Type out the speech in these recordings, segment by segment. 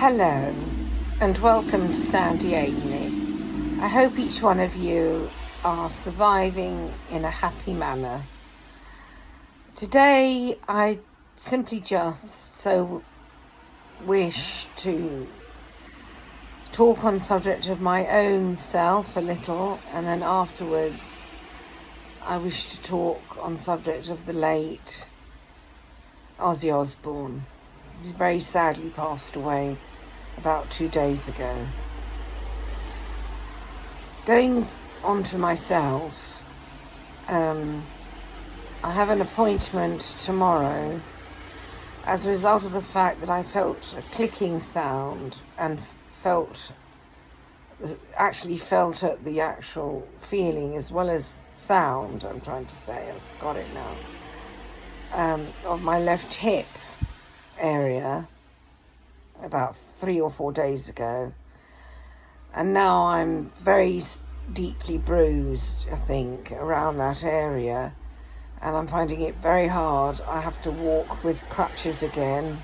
Hello and welcome to Sandy Ainley. I hope each one of you are surviving in a happy manner. Today I simply just so wish to talk on subject of my own self a little, and then afterwards I wish to talk on subject of the late Ozzy Osbourne. He very sadly passed away about 2 days ago. Going on to myself, I have an appointment tomorrow as a result of the fact that I felt a clicking sound and actually felt at the actual feeling as well as sound, I'm trying to say, I've got it now, of my left hip area about 3 or 4 days ago, and now I'm very deeply bruised, I think, around that area, and I'm finding it very hard. I have to walk with crutches again,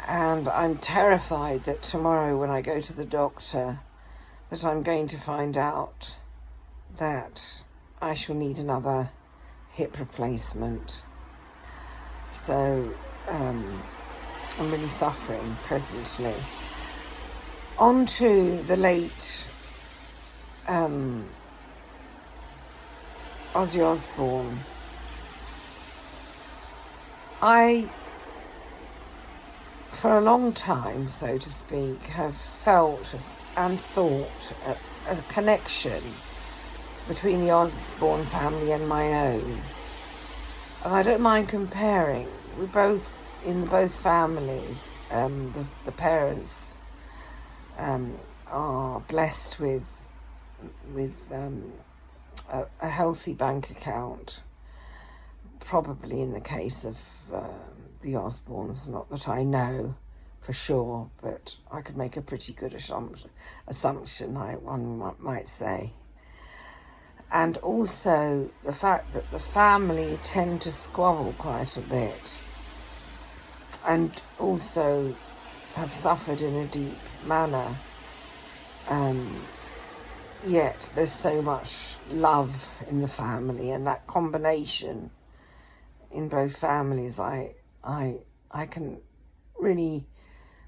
and I'm terrified that tomorrow when I go to the doctor that I'm going to find out that I shall need another hip replacement. So I'm really suffering presently. On to the late Ozzy Osbourne. I, for a long time, so to speak, have felt and thought a connection between the Osbourne family and my own. And I don't mind comparing. We both, in both families, the parents are blessed with a healthy bank account. Probably in the case of the Osbournes, not that I know for sure, but I could make a pretty good assumption, one might say. And also the fact that the family tend to squabble quite a bit, and also have suffered in a deep manner. Yet there's so much love in the family, and that combination in both families, I can really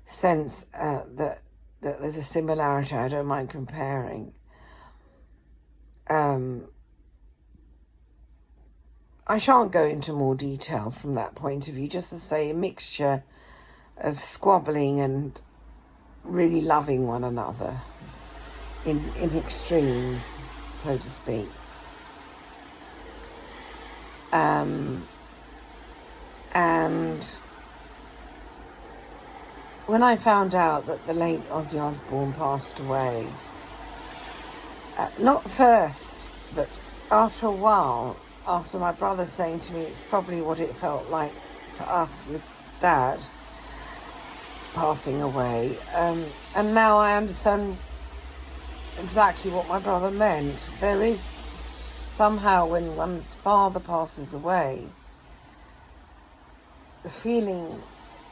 sense that there's a similarity. I don't mind comparing. I shan't go into more detail from that point of view, just to say a mixture of squabbling and really loving one another in extremes, so to speak. And when I found out that the late Ozzy Osbourne passed away, not first, but after a while, after my brother saying to me it's probably what it felt like for us with Dad passing away, and now I understand exactly what my brother meant. There is somehow, when one's father passes away, the feeling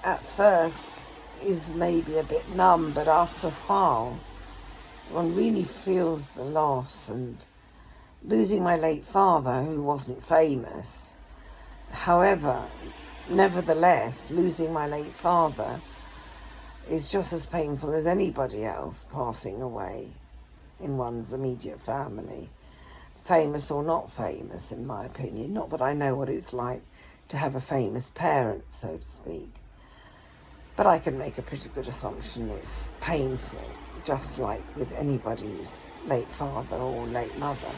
at first is maybe a bit numb, but after a while one really feels the loss. And losing my late father, who wasn't famous, however, nevertheless, losing my late father is just as painful as anybody else passing away in one's immediate family, famous or not famous, in my opinion. Not that I know what it's like to have a famous parent, so to speak, but I can make a pretty good assumption it's painful, just like with anybody's late father or late mother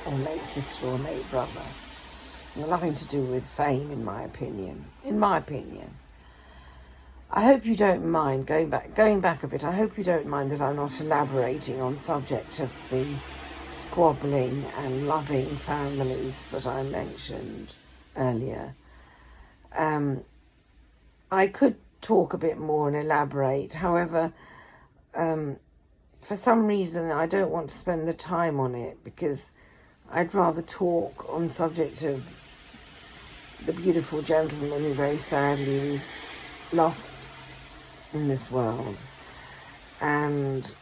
or late sister or late brother. Nothing to do with fame, in my opinion. I hope you don't mind, going back a bit, I hope you don't mind that I'm not elaborating on subject of the squabbling and loving families that I mentioned earlier. I could talk a bit more and elaborate. However, for some reason I don't want to spend the time on it, because I'd rather talk on subject of the beautiful gentleman who very sadly lost in this world. And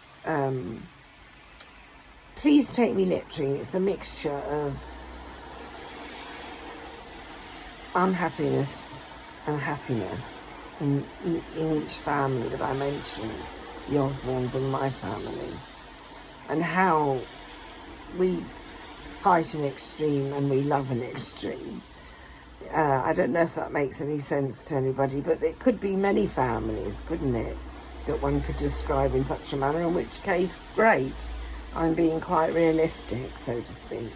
please take me literally. It's a mixture of unhappiness and happiness in each family that I mentioned, the Osbournes and my family, and how we fight an extreme and we love an extreme. I don't know if that makes any sense to anybody, but it could be many families, couldn't it, that one could describe in such a manner, in which case, great. I'm being quite realistic, so to speak.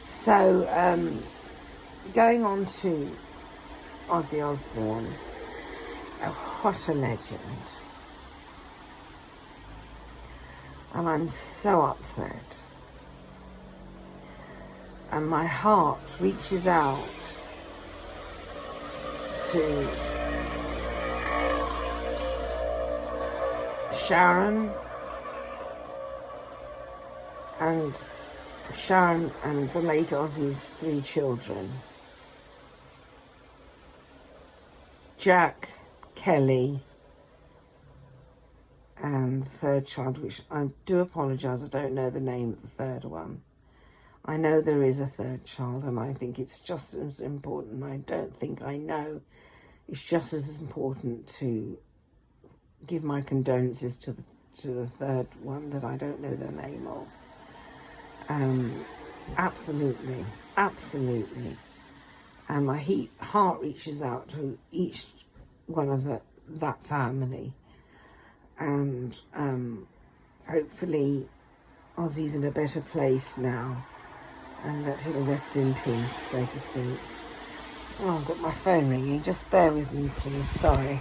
So, going on to Ozzy Osbourne, what a legend. And I'm so upset. And my heart reaches out to Sharon and the late Ozzy's 3 children. Jack, Kelly, and the 3rd child, which I do apologise, I don't know the name of the 3rd one. I know there is a 3rd child, and I think it's just as important. I don't think I know. It's just as important to give my condolences to the 3rd one that I don't know the name of. Absolutely, absolutely. And my heart reaches out to each one of that family. And hopefully Ozzy's in a better place now, and that he'll rest in peace, so to speak. Oh, I've got my phone ringing. Just bear with me, please. Sorry.